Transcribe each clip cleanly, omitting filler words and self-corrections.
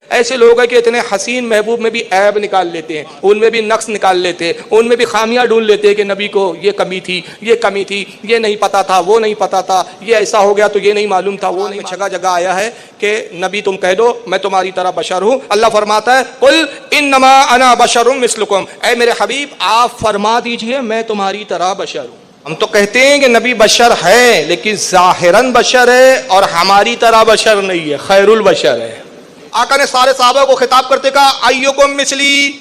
ایسے لوگ ہیں کہ اتنے حسین محبوب میں بھی عیب نکال لیتے ہیں، ان میں بھی نقص نکال لیتے ہیں، ان میں بھی خامیاں ڈھونڈ لیتے ہیں کہ نبی کو یہ کمی تھی، یہ کمی تھی، یہ نہیں پتا تھا، وہ نہیں پتا تھا، یہ ایسا ہو گیا تو یہ نہیں معلوم تھا، وہ نہیں۔ جگہ جگہ آیا ہے کہ نبی تم کہہ دو میں تمہاری طرح بشر ہوں۔ اللہ فرماتا ہے قل انما انا بشر مثلکم، اے میرے حبیب آپ فرما دیجئے میں تمہاری طرح بشر ہوں۔ ہم تو کہتے ہیں کہ نبی بشر ہے لیکن ظاہراً بشر ہے اور ہماری طرح بشر نہیں ہے، خیر البشر ہے۔ آقا نے سارے صحابہ کو خطاب کرتے کہا ایکم مثلی،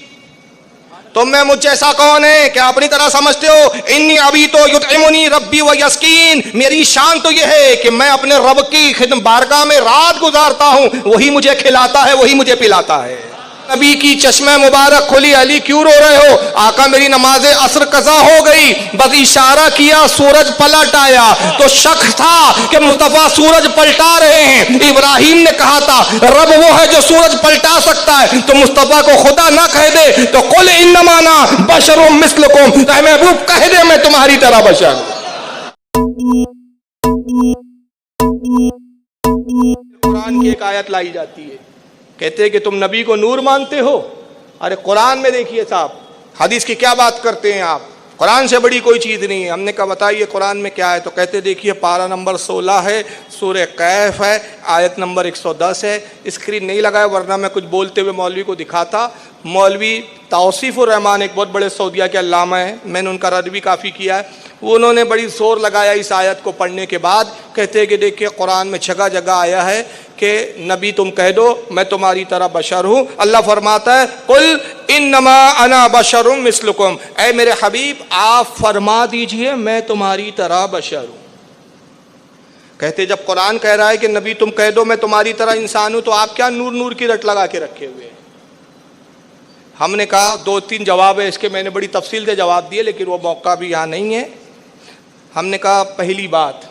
تم میں مجھ جیسا کون ہے؟ کیا اپنی طرح سمجھتے ہو؟ انی ابی تو یطعمنی ربی و یسکین، میری شان تو یہ ہے کہ میں اپنے رب کی خدمت بارگاہ میں رات گزارتا ہوں، وہی مجھے کھلاتا ہے، وہی مجھے پلاتا ہے۔ نبی کی چشمہ مبارک کھلی، علی کیوں رو رہے ہو؟ آقا میری نماز عصر قضا ہو گئی، بس اشارہ کیا سورج پلٹ آیا، تو شک تھا کہ مصطفیٰ سورج پلٹا رہے ہیں۔ ابراہیم نے کہا تھا رب وہ ہے جو سورج پلٹا سکتا ہے، تو مصطفیٰ کو خدا نہ کہہ دے تو قل انما انا بشر مثلکم، اے محبوب کہہ دے میں تمہاری طرح بشر ہوں۔ قرآن کی ایک آیت لائی جاتی ہے، کہتے ہیں کہ تم نبی کو نور مانتے ہو۔ ارے قرآن میں دیکھیے صاحب، حدیث کی کیا بات کرتے ہیں آپ؟ قرآن سے بڑی کوئی چیز نہیں ہے۔ ہم نے کہا بتائیے قرآن میں کیا ہے، تو کہتے دیکھیے پارہ نمبر 16 ہے، سورہ کہف ہے، آیت نمبر 110 ہے۔ اسکرین نہیں لگایا ورنہ میں کچھ بولتے ہوئے مولوی کو دکھاتا۔ مولوی توصیف الرحمان ایک بہت بڑے سعودیہ کے علامہ ہیں، میں نے ان کا رد بھی کافی کیا ہے، انہوں نے بڑی زور لگایا اس آیت کو پڑھنے کے بعد، کہتے ہیں کہ دیکھیے قرآن میں جگہ جگہ آیا ہے کہ نبی تم کہہ دو میں تمہاری طرح بشر ہوں۔ اللہ فرماتا ہے قل انما انا بشر مثلکم، اے میرے حبیب آپ فرما دیجئے میں تمہاری طرح بشر ہوں۔ کہتے جب قرآن کہہ رہا ہے کہ نبی تم کہہ دو میں تمہاری طرح انسان ہوں، تو آپ کیا نور نور کی رٹ لگا کے رکھے ہوئے ہیں؟ ہم نے کہا 2-3 جواب ہے اس کے، میں نے بڑی تفصیل سے جواب دیے لیکن وہ موقع بھی یہاں نہیں ہے۔ ہم نے کہا پہلی بات،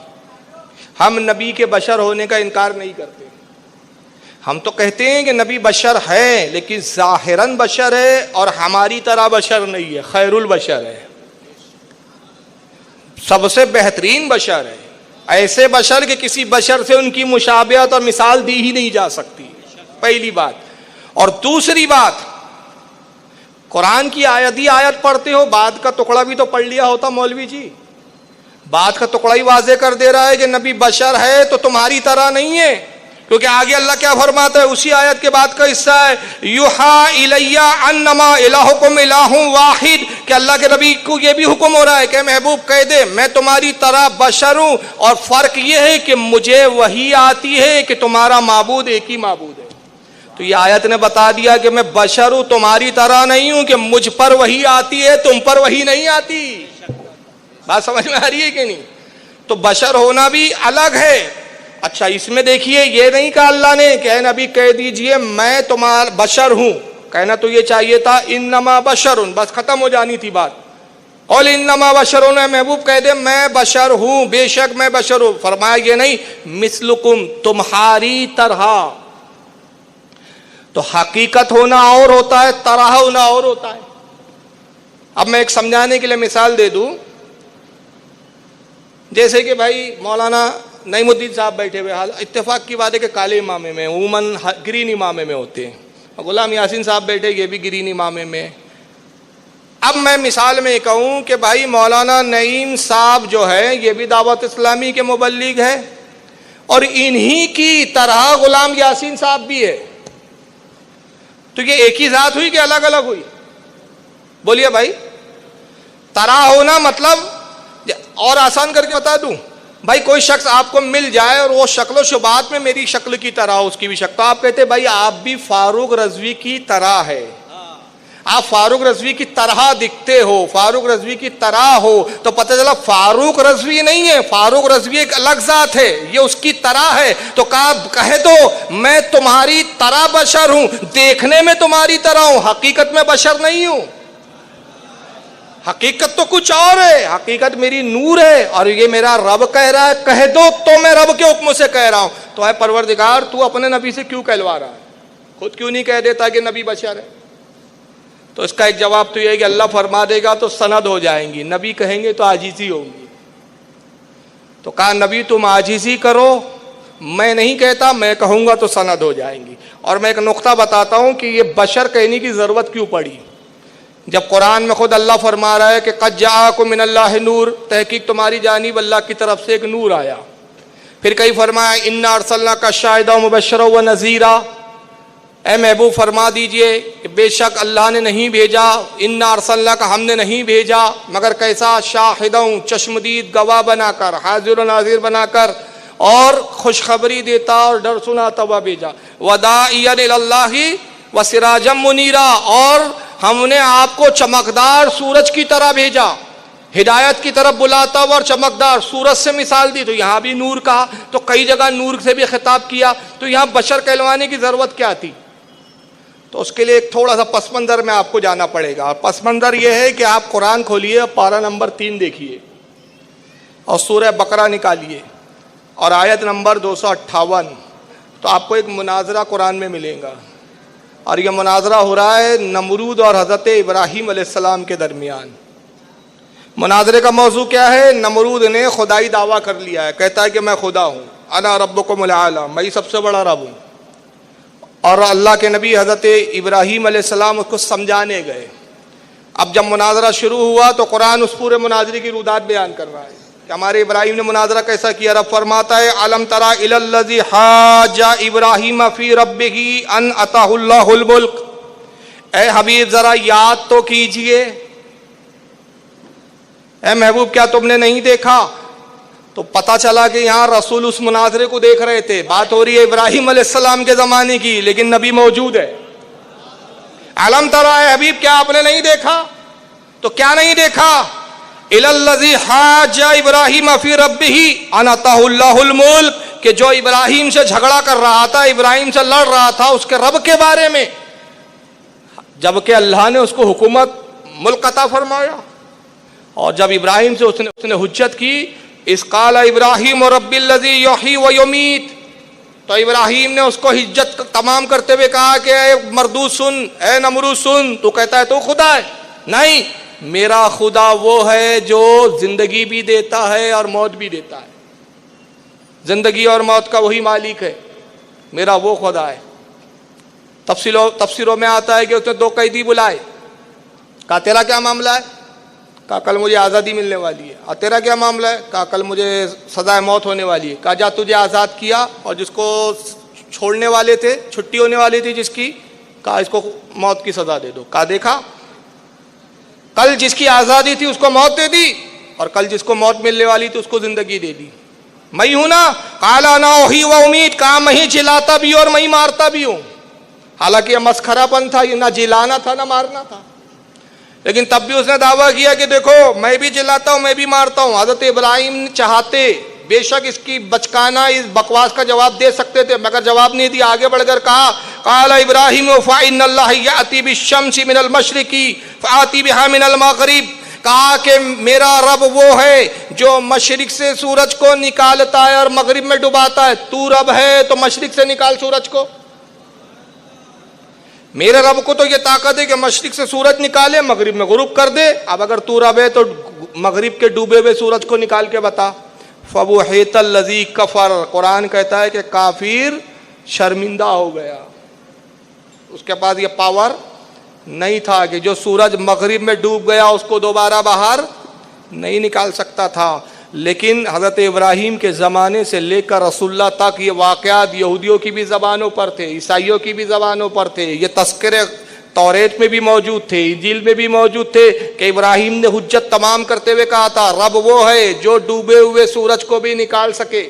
ہم نبی کے بشر ہونے کا انکار نہیں کرتے، ہم تو کہتے ہیں کہ نبی بشر ہے لیکن ظاہراً بشر ہے اور ہماری طرح بشر نہیں ہے، خیر البشر ہے، سب سے بہترین بشر ہے، ایسے بشر کہ کسی بشر سے ان کی مشابہت اور مثال دی ہی نہیں جا سکتی، پہلی بات۔ اور دوسری بات، قرآن کی آیت پڑھتے ہو، بعد کا ٹکڑا بھی تو پڑھ لیا ہوتا مولوی جی، بعد کا ٹکڑا ہی واضح کر دے رہا ہے کہ نبی بشر ہے تو تمہاری طرح نہیں ہے، کیونکہ آگے اللہ کیا فرماتا ہے اسی آیت کے بعد کا حصہ ہے یوحا الیہ انما الہکم الہ واحد، کہ اللہ کے نبی کو یہ بھی حکم ہو رہا ہے کہ محبوب کہہ دے میں تمہاری طرح بشر ہوں، اور فرق یہ ہے کہ مجھے وحی آتی ہے کہ تمہارا معبود ایک ہی معبود ہے۔ تو یہ آیت نے بتا دیا کہ میں بشر ہوں، تمہاری طرح نہیں ہوں کہ مجھ پر وحی آتی ہے تم پر وحی نہیں آتی۔ بات سمجھ میں آ رہی ہے کہ نہیں؟ تو بشر ہونا بھی الگ ہے۔ اچھا اس میں دیکھیے یہ نہیں کہا اللہ نے کہ اے نبی کہہ دیجئے میں تمہارا بشر ہوں، کہنا تو یہ چاہیے تھا انما بشرن، بس ختم ہو جانی تھی بات۔ قل انما بشرن، اے محبوب کہہ دے میں بشر ہوں، بے شک میں بشر ہوں۔ فرمایا یہ نہیں مثلکم تمہاری طرح، تو حقیقت ہونا اور ہوتا ہے، طرح ہونا اور ہوتا ہے۔ اب میں ایک سمجھانے کے لیے مثال دے دوں، جیسے کہ بھائی مولانا نعیم الدین صاحب بیٹھے ہوئے، حال اتفاق کی بات ہے کہ کالے امامے میں، عموماً گرین امامے میں ہوتے ہیں، غلام یاسین صاحب بیٹھے یہ بھی گرین امامے میں۔ اب میں مثال میں کہوں کہ بھائی مولانا نعیم صاحب جو ہے یہ بھی دعوت اسلامی کے مبلغ ہے، اور انہی کی طرح غلام یاسین صاحب بھی ہے، تو یہ ایک ہی ذات ہوئی کہ الگ الگ ہوئی؟ بولیے بھائی، طرح ہونا مطلب، اور آسان کر کے بتا دوں، بھائی کوئی شخص آپ کو مل جائے اور وہ شکل و شبات میں میری شکل کی طرح ہو، اس کی بھی شکل، تو آپ کہتے بھائی آپ بھی فاروق رضوی کی طرح ہے، آپ فاروق رضوی کی طرح دکھتے ہو، فاروق رضوی کی طرح ہو، تو پتہ چلا فاروق رضوی نہیں ہے، فاروق رضوی ایک الگ ذات ہے، یہ اس کی طرح ہے۔ تو کہہ دو میں تمہاری طرح بشر ہوں، دیکھنے میں تمہاری طرح ہوں، حقیقت میں بشر نہیں ہوں، حقیقت تو کچھ اور ہے، حقیقت میری نور ہے، اور یہ میرا رب کہہ رہا ہے کہہ دو تو میں رب کے حکم سے کہہ رہا ہوں۔ تو اے پروردگار تو اپنے نبی سے کیوں کہلوا رہا ہے؟ خود کیوں نہیں کہہ دیتا کہ نبی بشر ہے؟ تو اس کا ایک جواب تو یہ ہے کہ اللہ فرما دے گا تو سند ہو جائیں گی، نبی کہیں گے تو عاجزی ہوگی۔ تو کہا نبی تم عاجزی کرو میں نہیں کہتا، میں کہوں گا تو سند ہو جائیں گی. اور میں ایک نقطہ بتاتا ہوں کہ یہ بشر کہنے کی ضرورت کیوں پڑی. جب قرآن میں خود اللہ فرما رہا ہے کہ قد جاءکم من اللہ نور، تحقیق تمہاری جانب اللہ کی طرف سے ایک نور آیا. پھر کئی فرمایا انا ارسلناک شاہدا ومبشرا ونذیرا، اے محبوب فرما دیجئے کہ بے شک اللہ نے نہیں بھیجا، انا ارسلناک ہم نے نہیں بھیجا مگر کیسا، شاہدا چشمدید گواہ بنا کر، حاضر و ناظر بنا کر، اور خوشخبری دیتا اور ڈر سناتا ہوا بھیجا. وداعیا الی اللہ وسراجا منیرا، اور ہم نے آپ کو چمکدار سورج کی طرح بھیجا، ہدایت کی طرف بلاتا ہوا اور چمکدار. سورج سے مثال دی تو یہاں بھی نور کہا، تو کئی جگہ نور سے بھی خطاب کیا، تو یہاں بشر کہلوانے کی ضرورت کیا تھی؟ تو اس کے لیے ایک تھوڑا سا پس منظر میں آپ کو جانا پڑے گا. اور پس منظر یہ ہے کہ آپ قرآن کھولیے، پارہ نمبر 3 دیکھیے اور سورہ بقرہ نکالیے اور آیت نمبر 258. تو آپ کو ایک مناظرہ قرآن میں ملے گا، اور یہ مناظرہ ہو رہا ہے نمرود اور حضرت ابراہیم علیہ السلام کے درمیان. مناظرے کا موضوع کیا ہے؟ نمرود نے خدائی دعویٰ کر لیا ہے، کہتا ہے کہ میں خدا ہوں، انا ربکم الاعلی، میں سب سے بڑا رب ہوں. اور اللہ کے نبی حضرت ابراہیم علیہ السلام اس کو سمجھانے گئے. اب جب مناظرہ شروع ہوا تو قرآن اس پورے مناظرے کی رودات بیان کر رہا ہے کہ ہمارے ابراہیم نے مناظرہ کیسا کیا. رب فرماتا ہے الم تری الی الذی حاج ابراہیم فی ربہ ان اتاہ اللہ الملک، اے حبیب ذرا یاد تو کیجئے، اے محبوب کیا تم نے نہیں دیکھا؟ تو پتہ چلا کہ یہاں رسول اس مناظرے کو دیکھ رہے تھے. بات ہو رہی ہے ابراہیم علیہ السلام کے زمانے کی، لیکن نبی موجود ہے. الم تری، اے حبیب کیا آپ نے نہیں دیکھا؟ تو کیا نہیں دیکھا؟ الی الذی حاج ابراہیم فی ربہ ان اتاہ اللہ الملک، کہ جو ابراہیم سے جھگڑا کر رہا تھا، ابراہیم سے لڑ رہا تھا اس کے رب کے بارے میں، جبکہ اللہ نے اس کو حکومت ملک عطا فرمایا. اور جب ابراہیم سے اس نے حجت کی، اذ قال ابراہیم رب الذی یحیی و یمیت، تو ابراہیم نے اس کو حجت تمام کرتے ہوئے کہا کہ اے مردود سن، اے نمرود سن، تو کہتا ہے تو خدا ہے؟ نہیں، میرا خدا وہ ہے جو زندگی بھی دیتا ہے اور موت بھی دیتا ہے. زندگی اور موت کا وہی مالک ہے، میرا وہ خدا ہے. تفسیروں میں آتا ہے کہ اس نے 2 قیدی بلائے، کہا تیرا کیا معاملہ ہے؟ کہا کل مجھے آزادی ملنے والی ہے. اور تیرا کیا معاملہ ہے؟ کہا کل مجھے سزائے موت ہونے والی ہے. کہا جا تجھے آزاد کیا، اور جس کو چھوڑنے والے تھے، چھٹی ہونے والی تھی جس کی، کہا اس کو موت کی سزا دے دو. کہا دیکھا، کل جس کی آزادی تھی اس کو موت دے دی، اور کل جس کو موت ملنے والی تھی اس کو زندگی دے دی. میں ہوں نا، قال انا احیی و امیت، کہا میں ہی جلاتا بھی اور میں ہی مارتا بھی ہوں. حالانکہ یہ مسخرہ پن تھا، یہ نہ جلانا تھا نہ مارنا تھا، لیکن تب بھی اس نے دعویٰ کیا کہ دیکھو میں بھی جلاتا ہوں میں بھی مارتا ہوں. حضرت ابراہیم چاہتے بے شک اس کی بچکانہ اس بکواس کا جواب دے سکتے تھے، مگر جواب نہیں دیا. آگے بڑھ کر کہا قال ابراہیم فإن اللہ یأتی بالشمس من المشرق فآتی بها من المغرب، کہا کہ میرا رب وہ ہے جو مشرق سے سورج کو نکالتا ہے اور مغرب میں ڈباتا ہے. تو رب ہے تو مشرق سے نکال سورج کو. میرے رب کو تو یہ طاقت ہے کہ مشرق سے سورج نکالے مغرب میں غروب کر دے. اب اگر تو رب ہے تو مغرب کے ڈوبے ہوئے سورج کو نکال کے بتا. فَبُحِتَ الَّذِي كَفَرَ، قرآن کہتا ہے کہ کافر شرمندہ ہو گیا. اس کے پاس یہ پاور نہیں تھا کہ جو سورج مغرب میں ڈوب گیا اس کو دوبارہ باہر نہیں نکال سکتا تھا. لیکن حضرت ابراہیم کے زمانے سے لے کر رسول اللہ تک یہ واقعات یہودیوں کی بھی زبانوں پر تھے، عیسائیوں کی بھی زبانوں پر تھے. یہ تذکرے توریت میں بھی موجود تھے، انجیل میں بھی موجود تھے کہ ابراہیم نے حجت تمام کرتے ہوئے کہا تھا رب وہ ہے جو ڈوبے ہوئے سورج کو بھی نکال سکے.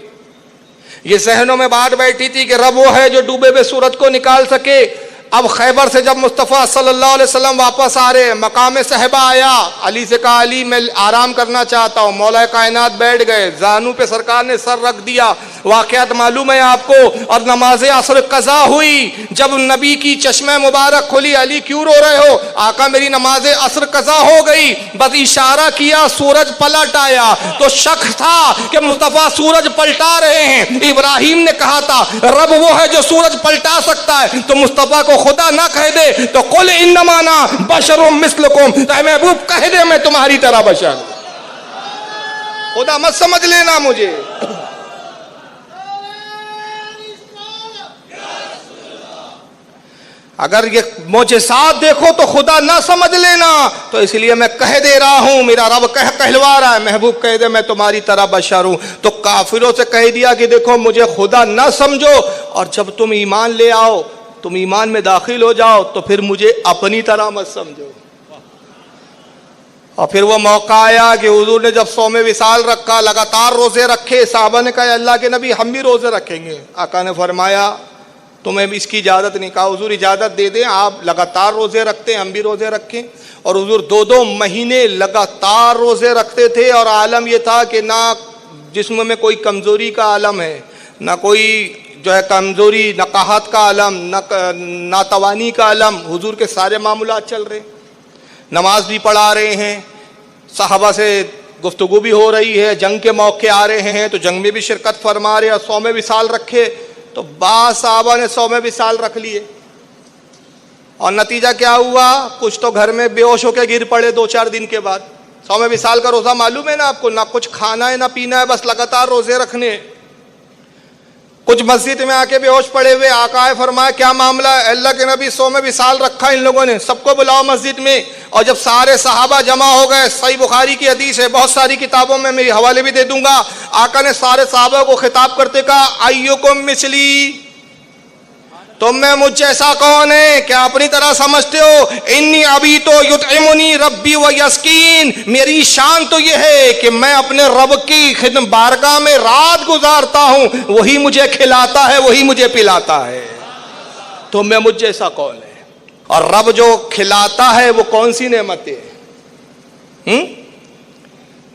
یہ ذہنوں میں بات بیٹھی تھی کہ رب وہ ہے جو ڈوبے ہوئے سورج کو نکال سکے. اب خیبر سے جب مصطفیٰ صلی اللہ علیہ وسلم واپس آ رہے، مقام صحبہ آیا، علی سے کہا علی میں آرام کرنا چاہتا ہوں. مولا کائنات بیٹھ گئے، زانو پہ سرکار نے سر رکھ دیا. واقعات معلوم ہے آپ کو. اور نماز عصر قضا ہوئی، جب نبی کی چشمہ مبارک کھلی، علی کیوں رو رہے ہو؟ آقا میری نماز عصر قضا ہو گئی. بس اشارہ کیا، سورج پلٹ آیا. تو شک تھا کہ مصطفیٰ سورج پلٹا رہے ہیں. ابراہیم نے کہا تھا رب وہ ہے جو سورج پلٹا سکتا ہے، تو مصطفیٰ کو خدا نہ کہہ دے تو قل انما انا بشر مثلکم، اے محبوب کہہ دے میں تمہاری طرح بشر. خدا مت سمجھ لینا مجھے. اگر یہ معجزات دیکھو تو خدا نہ سمجھ لینا، تو اس لیے میں کہہ دے رہا ہوں، میرا رب کہلوا رہا ہے، محبوب کہہ دے میں تمہاری طرح بشر ہوں۔ تو کافروں سے کہہ دیا کہ دیکھو مجھے خدا نہ سمجھو، اور جب تم ایمان لے آؤ، تم ایمان میں داخل ہو جاؤ، تو پھر مجھے اپنی طرح مت سمجھو۔ اور پھر وہ موقع آیا کہ حضور نے جب صوم وصال رکھا، لگاتار روزے رکھے، صحابہ نے کہا اللہ کے نبی ہم بھی روزے رکھیں گے۔ آقا نے فرمایا تمہیں اس کی اجازت نہیں، کہا حضور اجازت دے دیں، آپ لگاتار روزے رکھتے ہیں ہم بھی روزے رکھیں۔ اور حضور 2 مہینے لگاتار روزے رکھتے تھے، اور عالم یہ تھا کہ نہ جسم میں کوئی کمزوری کا عالم ہے، نہ کوئی جو ہے کمزوری، نہ قحط کا عالم، نہ ناتوانی کا عالم، حضور کے سارے معاملات چل رہے، نماز بھی پڑھا رہے ہیں، صحابہ سے گفتگو بھی ہو رہی ہے، جنگ کے موقع آ رہے ہیں تو جنگ میں بھی شرکت فرما رہے ہیں، اور صوم وصال رکھے تو بعض صحابہ نے صوم وصال رکھ لیے، اور نتیجہ کیا ہوا؟ کچھ تو گھر میں بے ہوش ہو کے گر پڑے 2-4 دن کے بعد۔ صوم وصال کا روزہ معلوم ہے نا آپ کو، نہ کچھ کھانا ہے نہ پینا ہے، بس لگاتار روزے رکھنے ہیں۔ کچھ مسجد میں آ کے بے ہوش پڑے ہوئے، آقا فرمایا کیا معاملہ ہے؟ اللہ کے نبی صوم وصال رکھا ان لوگوں نے، سب کو بلاؤ مسجد میں۔ اور جب سارے صحابہ جمع ہو گئے، صحیح بخاری کی حدیث ہے، بہت ساری کتابوں میں میری حوالے بھی دے دوں گا، آقا نے سارے صحابہ کو خطاب کرتے کہا ایکم مثلی، تم میں مجھ جیسا کون ہے؟ کیا اپنی طرح سمجھتے ہو؟ انی ابھی تو یطعمنی ربی و یسکین، میری شان تو یہ ہے کہ میں اپنے رب کی خدمت بارگاہ میں رات گزارتا ہوں، وہی مجھے کھلاتا ہے، وہی مجھے پلاتا ہے، تم میں مجھ جیسا کون ہے؟ اور رب جو کھلاتا ہے وہ کون سی نعمتیں ہیں؟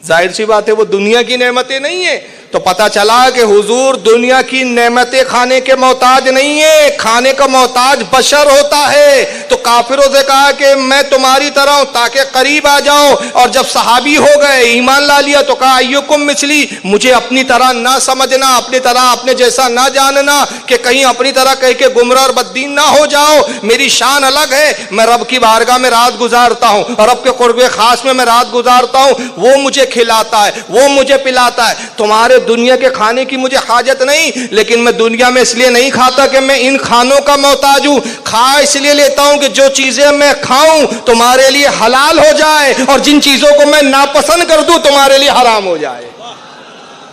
ظاہر سی بات ہے وہ دنیا کی نعمتیں نہیں ہیں۔ تو پتہ چلا کہ حضور دنیا کی نعمتیں کھانے کے محتاج نہیں ہے، کھانے کا محتاج بشر ہوتا ہے۔ تو کافروں سے کہا کہ میں تمہاری طرح ہوں تاکہ قریب آ جاؤ، اور جب صحابی ہو گئے ایمان لا لیا تو کہا ایکم مثلی، مجھے اپنی طرح نہ سمجھنا، اپنی طرح اپنے جیسا نہ جاننا کہ کہیں اپنی طرح کہہ کے گمراہ اور بددین نہ ہو جاؤ، میری شان الگ ہے، میں رب کی بارگاہ میں رات گزارتا ہوں، اور رب کے قرب خاص میں رات گزارتا ہوں، وہ مجھے کھلاتا ہے، وہ مجھے پلاتا ہے۔ تمہارے دنیا کے کھانے کی مجھے حاجت نہیں، لیکن میں دنیا میں اس لیے نہیں کھاتا کہ میں ان کھانوں کا محتاج ہوں، کھا اس لیے لیتا ہوں کہ جو چیزیں میں کھاؤں تمہارے لیے حلال ہو جائے، اور جن چیزوں کو میں ناپسند کر دوں تمہارے لیے حرام ہو جائے،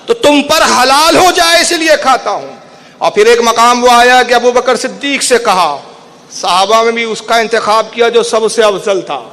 تو تم پر حلال ہو جائے اس لیے کھاتا ہوں۔ اور پھر ایک مقام وہ آیا کہ ابو بکر صدیق سے کہا، صحابہ میں بھی اس کا انتخاب کیا جو سب سے افضل تھا،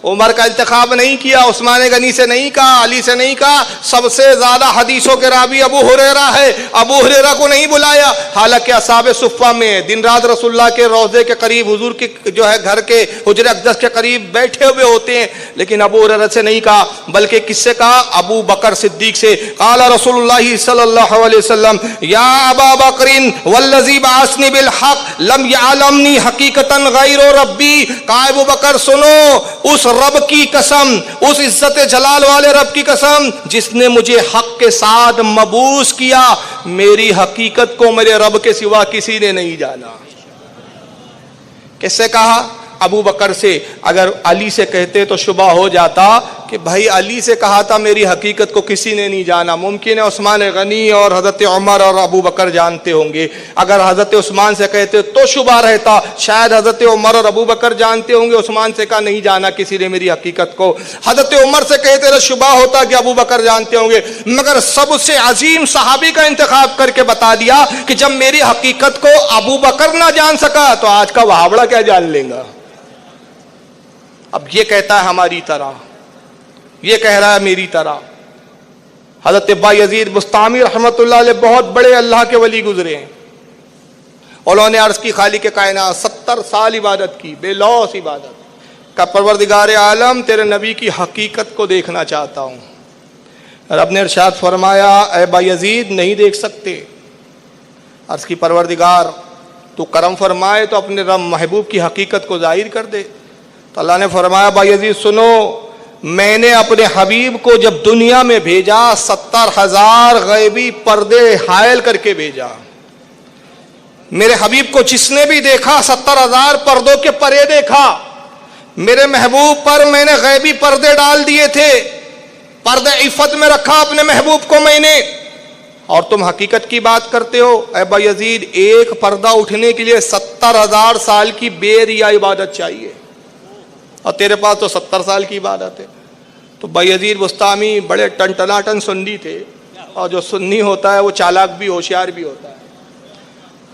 عمر کا انتخاب نہیں کیا، عثمان غنی سے نہیں کہا، علی سے نہیں کہا، سب سے زیادہ حدیثوں کے راوی ابو ہریرہ ہے، ابو ہریرہ کو نہیں بلایا، حالانکہ اصحاب صفہ میں دن رات رسول اللہ کے روضے کے قریب، حضور کے جو ہے گھر کے حجر اقدس کے قریب بیٹھے ہوئے ہوتے ہیں، لیکن ابو ہریرہ سے نہیں کہا، بلکہ کس سے کہا؟ ابو بکر صدیق سے۔ قال رسول اللہ صلی اللہ علیہ وسلم یا ابا بکر والذی بعثنی بالحق لم یعلمنی حقیقتا غیر ربی، کہا ابو بکر سنو، اس رب کی قسم، اس عزت جلال والے رب کی قسم جس نے مجھے حق کے ساتھ مبعوث کیا، میری حقیقت کو میرے رب کے سوا کسی نے نہیں جانا۔ کس سے کہا؟ ابو بکر سے۔ اگر علی سے کہتے تو شبہ ہو جاتا کہ بھائی علی سے کہا تھا میری حقیقت کو کسی نے نہیں جانا، ممکن ہے عثمان غنی اور حضرت عمر اور ابو بکر جانتے ہوں گے، اگر حضرت عثمان سے کہتے تو شبہ رہتا، شاید حضرت عمر اور ابو بکر جانتے ہوں گے، عثمان سے کہا نہیں جانا کسی نے میری حقیقت کو، حضرت عمر سے کہتے تو شبہ ہوتا کہ ابو بکر جانتے ہوں گے، مگر سب سے عظیم صحابی کا انتخاب کر کے بتا دیا کہ جب میری حقیقت کو ابو بکر نہ جان سکا تو آج کا وہابڑا کیا جان لیں گا۔ اب یہ کہتا ہے ہماری طرح، یہ کہہ رہا ہے میری طرح۔ حضرت بایزید بستامی رحمت اللہ علیہ بہت بڑے اللہ کے ولی گزرے ہیں، انہوں نے عرض کی خالق کائنات 70 سال عبادت کی، بے لوث عبادت کا، پروردگار عالم تیرے نبی کی حقیقت کو دیکھنا چاہتا ہوں۔ رب نے ارشاد فرمایا اے بایزید نہیں دیکھ سکتے۔ عرض کی پروردگار تو کرم فرمائے تو اپنے رب محبوب کی حقیقت کو ظاہر کر دے۔ تو اللہ نے فرمایا بایزید سنو، میں نے اپنے حبیب کو جب دنیا میں بھیجا 70,000 غیبی پردے حائل کر کے بھیجا۔ میرے حبیب کو جس نے بھی دیکھا 70,000 پردوں کے پرے دیکھا۔ میرے محبوب پر میں نے غیبی پردے ڈال دیے تھے، پردے عفت میں رکھا اپنے محبوب کو میں نے، اور تم حقیقت کی بات کرتے ہو۔ اے بایزید ایک پردہ اٹھنے کے لیے 70 70,000 سال کی بے ریا عبادت چاہیے، اور تیرے پاس تو 70 سال کی عبادت ہے۔ تو بایزید بسطامی بڑے ٹنٹناٹن سنی تھے، اور جو سنی ہوتا ہے وہ چالاک بھی ہوشیار بھی ہوتا ہے۔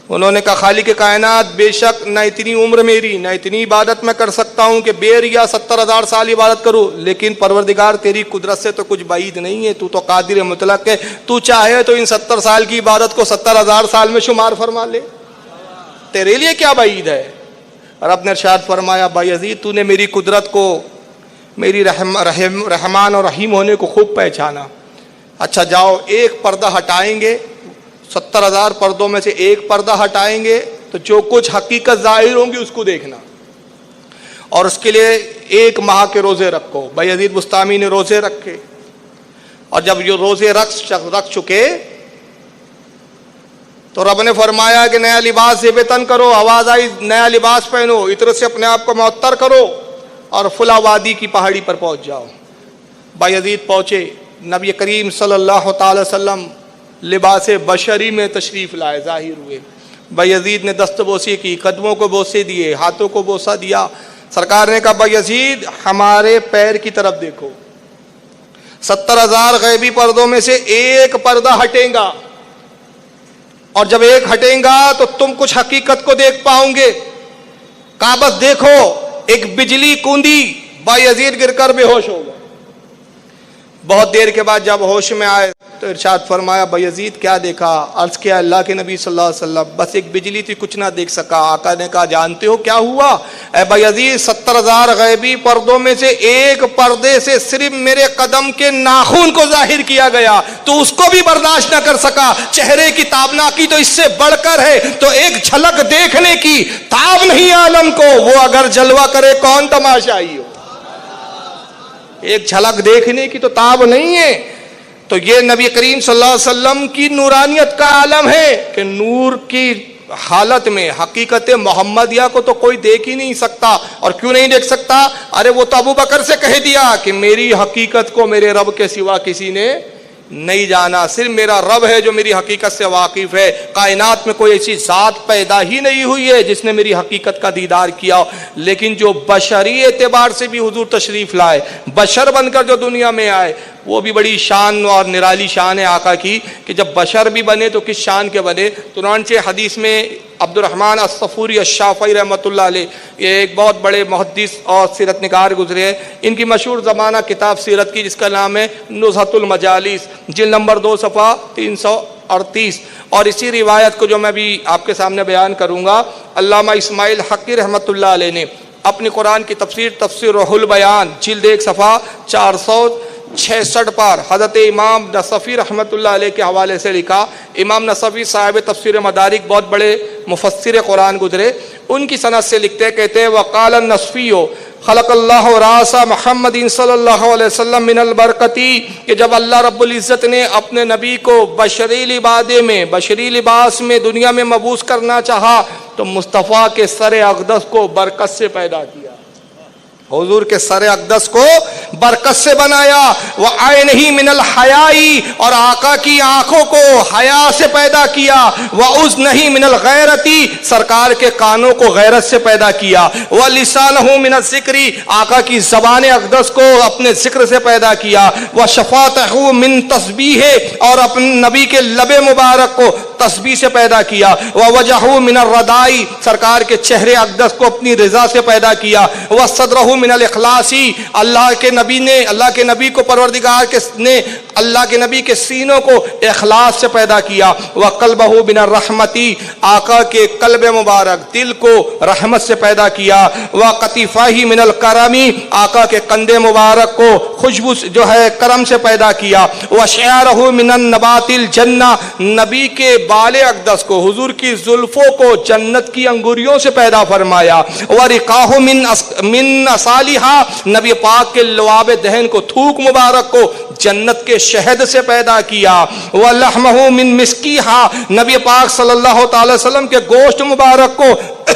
انہوں نے کہا خالق کائنات بے شک نہ اتنی عمر میری، نہ اتنی عبادت میں کر سکتا ہوں کہ بے ریا 70,000 سال عبادت کروں، لیکن پروردگار تیری قدرت سے تو کچھ بعید نہیں ہے، تو تو قادر مطلق ہے، تو چاہے تو ان 70 سال کی عبادت کو 70,000 سال میں شمار فرما لے، تیرے لیے کیا بعید ہے۔ اور رب نے ارشاد فرمایا بایزید تو نے میری قدرت کو، میری رحمان اور رحیم ہونے کو خوب پہچانا، اچھا جاؤ ایک پردہ ہٹائیں گے، 70,000 پردوں میں سے ایک پردہ ہٹائیں گے تو جو کچھ حقیقت ظاہر ہوں گی اس کو دیکھنا، اور اس کے لیے 1 ماہ کے روزے رکھو۔ بایزید بسطامی نے روزے رکھے، اور جب یہ روزے رکھ چکے تو رب نے فرمایا کہ نیا لباس زیب تن کرو، آواز آئی نیا لباس پہنو، عطر سے اپنے آپ کو معطر کرو، اور فلاں وادی کی پہاڑی پر پہنچ جاؤ۔ بایزید پہنچے، نبی کریم صلی اللہ تعالی وسلم لباس بشری میں تشریف لائے، ظاہر ہوئے۔ بایزید نے دست بوسی کی، قدموں کو بوسے دیے، ہاتھوں کو بوسہ دیا۔ سرکار نے کہا بایزید ہمارے پیر کی طرف دیکھو، 70,000 غیبی پردوں میں سے ایک پردہ ہٹیں گا، اور جب ایک ہٹیں گا تو تم کچھ حقیقت کو دیکھ پاؤں گے۔ کہا بس دیکھو، ایک بجلی کوندی، بایزید گر کر بے ہوش ہو گئے۔ بہت دیر کے بعد جب ہوش میں آئے تو ارشاد فرمایا بایزید کیا دیکھا؟ عرض کیا اللہ کے نبی صلی اللہ علیہ وسلم بس ایک بجلی تھی، کچھ نہ دیکھ سکا۔ آقا نے کہا جانتے ہو کیا ہوا؟ اے بایزید 70,000 غیبی پردوں میں سے ایک پردے سے صرف میرے قدم کے ناخن کو ظاہر کیا گیا، تو اس کو بھی برداشت نہ کر سکا۔ چہرے کی تابناکی تو اس سے بڑھ کر ہے، تو ایک جھلک دیکھنے کی تاب نہیں عالم کو، وہ اگر جلوہ کرے کون تماشائی ہو۔ ایک جھلک دیکھنے کی تو تاب نہیں ہے۔ تو یہ نبی کریم صلی اللہ علیہ وسلم کی نورانیت کا عالم ہے کہ نور کی حالت میں حقیقت محمدیہ کو تو کوئی دیکھ ہی نہیں سکتا۔ اور کیوں نہیں دیکھ سکتا؟ ارے وہ تو ابو بکر سے کہہ دیا کہ میری حقیقت کو میرے رب کے سوا کسی نے نہیں جانا، صرف میرا رب ہے جو میری حقیقت سے واقف ہے۔ کائنات میں کوئی ایسی ذات پیدا ہی نہیں ہوئی ہے جس نے میری حقیقت کا دیدار کیا۔ لیکن جو بشری اعتبار سے بھی حضور تشریف لائے، بشر بن کر جو دنیا میں آئے، وہ بھی بڑی شان اور نرالی شان ہے آقا کی کہ جب بشر بھی بنے تو کس شان کے بنے۔ چنانچہ حدیث میں عبد الرحمن الصفوری الشافعی رحمۃ اللہ علیہ، یہ ایک بہت بڑے محدث اور سیرت نگار گزرے ہیں، ان کی مشہور زمانہ کتاب سیرت کی جس کا نام ہے نزہۃ المجالس، جلد نمبر 2 صفحہ 338، اور اسی روایت کو جو میں بھی آپ کے سامنے بیان کروں گا، علامہ اسماعیل حقی رحمۃ اللہ علیہ نے اپنی قرآن کی تفسیر روح البیان جلد 1 صفحہ 466 پر حضرت امام نصفی رحمۃ اللہ علیہ کے حوالے سے لکھا۔ امام نصفی صاحب تفسیر مدارک بہت بڑے مفسر قرآن گزرے، ان کی سند سے لکھتے کہتے ہیں وقال النصفی خلق اللہ راس محمد صلی اللہ علیہ وسلم من البرکتی، کہ جب اللہ رب العزت نے اپنے نبی کو بشری لبادے میں، بشری لباس میں دنیا میں مبعوث کرنا چاہا تو مصطفیٰ کے سر اقدس کو برکت سے پیدا کیا، حضور کے سر اقدس کو برکت سے بنایا۔ وَعَيْنِهِ مِنَ الْحَيَاءِ، اور آقا کی آنکھوں کو حیا سے پیدا کیا۔ وَأُذْنِهِ مِنَ الْغَيْرَةِ، سرکار کے کانوں کو غیرت سے پیدا کیا۔ وَلِسَانَهُ مِنَ الذِّكْرِ، آقا کی زبان اقدس کو اپنے ذکر سے پیدا کیا۔ وَشَفَاتَهُ مِن تسبیح، اور اپنے نبی کے لب مبارک کو تسبیح سے پیدا کیا۔ وَوَجْهُ مِنَ الرَّضَاءِ، سرکار کے چہرے اقدس کو اپنی رضا سے پیدا کیا۔ وَصَدْرَهُ من الاخلاصی، اللہ کے نبی کو پروردگار نے اللہ کے نبی کے سینوں کو اخلاص سے پیدا کیا۔ وقلبہ من الرحمتی، آقا کے قلب مبارک دل کو رحمت سے پیدا کیا۔ وقطیفہ من الکرمی، آقا کے کندھے مبارک کو خوشبو جو ہے کرم سے پیدا کیا۔ وشعرہ من النبات الجنہ، نبی کے بال اقدس کو، حضور کی زلفوں کو جنت کی انگوریوں سے پیدا فرمایا۔ ورقاہ من صالحہ، نبی پاک کے لعاب دہن کو، تھوک مبارک کو جنت کے شہد سے پیدا کیا۔ وَلَحْمَهُ مِن مِسْكِهَا، نبی پاک صلی اللہ تعالی وسلم کے گوشت مبارک کو